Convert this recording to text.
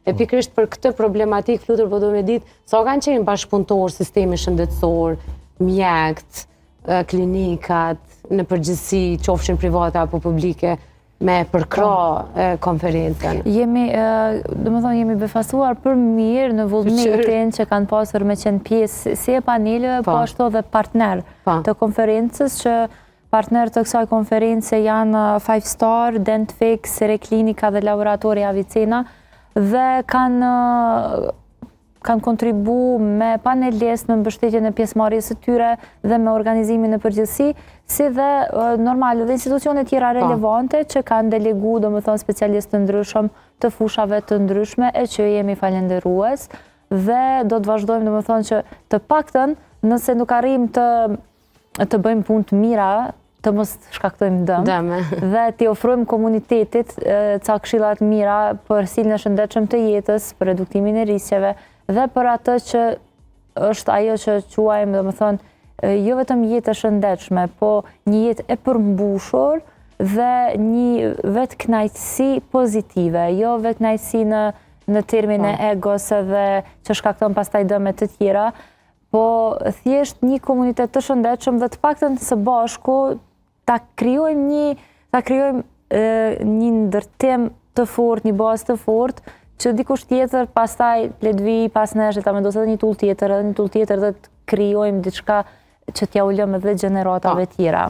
E pikërisht për këtë problematik, Flutur, po do me ditë, sa kanë qenë bashkëpunëtor, sistemi shëndetësor, mjekët, klinikat, në përgjithësi, qofshin private apo publike, me përkra konferencen? Jemi befasuar për mirë në vullnetin që kanë pasur me qenë pjesë si e paneleve, po ashtu dhe partner të konferencës, që partner të kësaj konference janë 5 Star, Dentfix, Reklinika dhe Laboratori Avicena, dhe kanë kontribu me panelist në mbështetjen e pjesëmarrjes së tyre dhe me organizimin në përgjithësi, si dhe normal dhe institucione tjera relevante që kanë delegu, domethënë, specialistë të ndryshëm të fushave të ndryshme, e që jemi falenderues dhe do të vazhdojmë, domethënë, që të paktën nëse nuk arrijmë të bëjmë punë të mira, të mos shkaktojmë dëm dhe t'i ofrojmë komunitetit ca këshilla të mira për siljen e shëndetshëm të jetës, për reduktimin e rrisjeve dhe për atë që është ajo që quajmë, domethënë, jo vetëm jetë e shëndetshme, po një jetë e përmbushur dhe një vetkënaqësi pozitive, jo vetkënaqësi në termin e egos edhe që shkakton pastaj dëme të tjera, po thjesht një komunitet të shëndetshëm dhe të paktën së bashku ta krijojmë një ndërtim të fortë, një bazë të fortë, që dikush tjetër pastaj le të vi pas nesh ta vendos edhe një tull tjetër dhe të krijojmë diçka që t'ja ulëm edhe gjeneratave tjera.